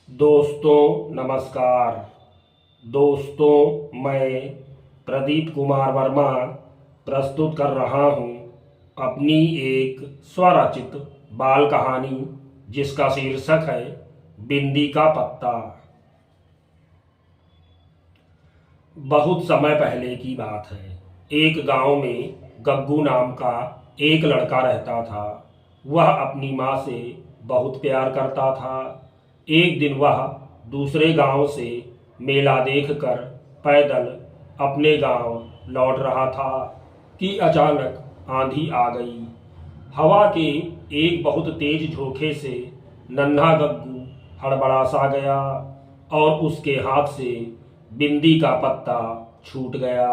दोस्तों नमस्कार। दोस्तों मैं प्रदीप कुमार वर्मा प्रस्तुत कर रहा हूँ अपनी एक स्वरचित बाल कहानी जिसका शीर्षक है बिंदी का पत्ता। बहुत समय पहले की बात है। एक गांव में गग्गू नाम का एक लड़का रहता था। वह अपनी माँ से बहुत प्यार करता था। एक दिन वह दूसरे गांव से मेला देखकर पैदल अपने गांव लौट रहा था कि अचानक आंधी आ गई। हवा के एक बहुत तेज झोंके से नन्हा गग्गू हड़बड़ा सा गया और उसके हाथ से बिंदी का पत्ता छूट गया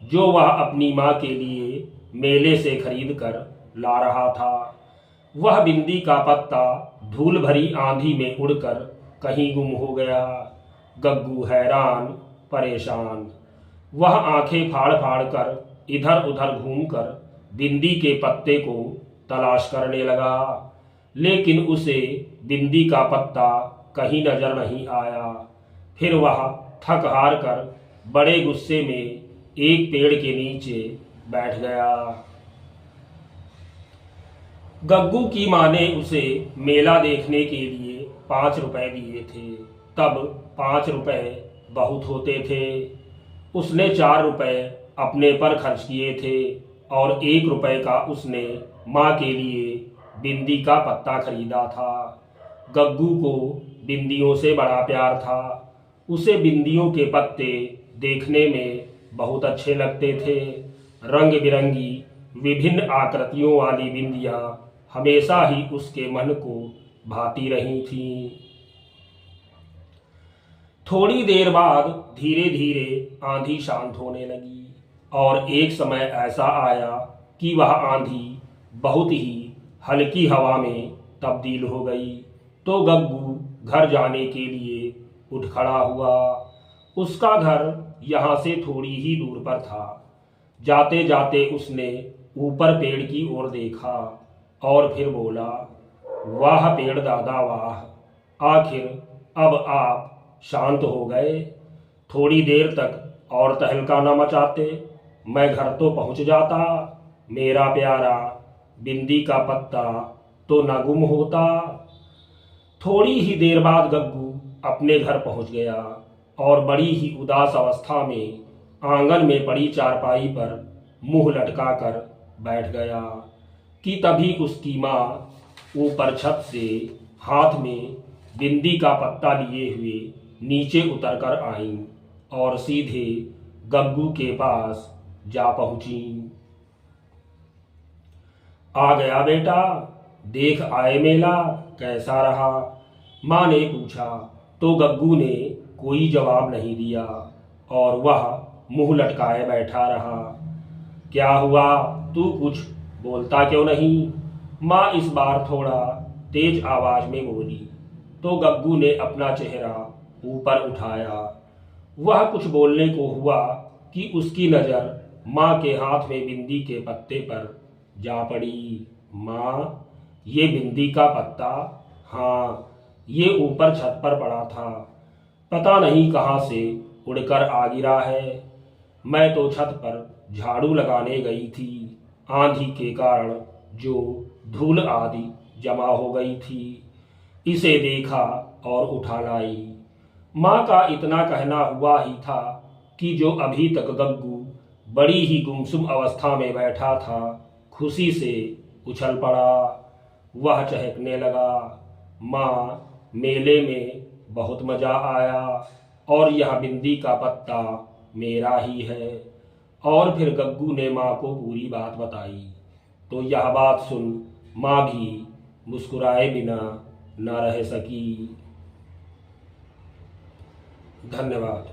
जो वह अपनी माँ के लिए मेले से खरीद कर ला रहा था। वह बिंदी का पत्ता धूल भरी आंधी में उड़कर कहीं गुम हो गया। गग्गू हैरान परेशान। वह आंखें फाड़ फाड़ कर इधर उधर घूमकर बिंदी के पत्ते को तलाश करने लगा, लेकिन उसे बिंदी का पत्ता कहीं नजर नहीं आया। फिर वह थक हार कर बड़े गुस्से में एक पेड़ के नीचे बैठ गया। गग्गू की माँ ने उसे मेला देखने के लिए 5 रुपए दिए थे। तब 5 रुपए बहुत होते थे। उसने 4 रुपए अपने पर खर्च किए थे और 1 रुपए का उसने माँ के लिए बिंदी का पत्ता खरीदा था। गग्गू को बिंदियों से बड़ा प्यार था। उसे बिंदियों के पत्ते देखने में बहुत अच्छे लगते थे। रंग बिरंगी विभिन्न आकृतियों वाली बिंदियां हमेशा ही उसके मन को भाती रही थीं। थोड़ी देर बाद धीरे धीरे आंधी शांत होने लगी और एक समय ऐसा आया कि वह आंधी बहुत ही हल्की हवा में तब्दील हो गई। तो गग्गू घर जाने के लिए उठ खड़ा हुआ। उसका घर यहाँ से थोड़ी ही दूर पर था। जाते जाते उसने ऊपर पेड़ की ओर देखा और फिर बोला, वाह पेड़ दादा वाह, आखिर अब आप शांत हो गए। थोड़ी देर तक और तहलका न मचाते, मैं घर तो पहुंच जाता। मेरा प्यारा बिंदी का पत्ता तो न गुम होता। थोड़ी ही देर बाद गग्गू अपने घर पहुंच गया और बड़ी ही उदास अवस्था में आंगन में पड़ी चारपाई पर मुंह लटका कर बैठ गया कि तभी उसकी माँ ऊपर छत से हाथ में बिंदी का पत्ता लिए हुए नीचे उतर कर आईं और सीधे गग्गू के पास जा पहुंची। आ गया बेटा, देख आए मेला, कैसा रहा? माँ ने पूछा। तो गग्गू ने कोई जवाब नहीं दिया और वह मुंह लटकाए बैठा रहा। क्या हुआ, तू कुछ बोलता क्यों नहीं? माँ इस बार थोड़ा तेज आवाज में बोली। तो गग्गू ने अपना चेहरा ऊपर उठाया। वह कुछ बोलने को हुआ कि उसकी नज़र माँ के हाथ में बिंदी के पत्ते पर जा पड़ी। माँ, ये बिंदी का पत्ता? हाँ, ये ऊपर छत पर पड़ा था। पता नहीं कहाँ से उड़कर आ गिरा है। मैं तो छत पर झाड़ू लगाने गई थी। आंधी के कारण जो धूल आदि जमा हो गई थी, इसे देखा और उठा लाई। माँ का इतना कहना हुआ ही था कि जो अभी तक गग्गू बड़ी ही गुमसुम अवस्था में बैठा था, खुशी से उछल पड़ा। वह चहकने लगा। माँ, मेले में बहुत मज़ा आया और यह बिंदी का पत्ता मेरा ही है। और फिर गग्गू ने माँ को पूरी बात बताई। तो यह बात सुन माँ भी मुस्कुराए बिना न रह सकी। धन्यवाद।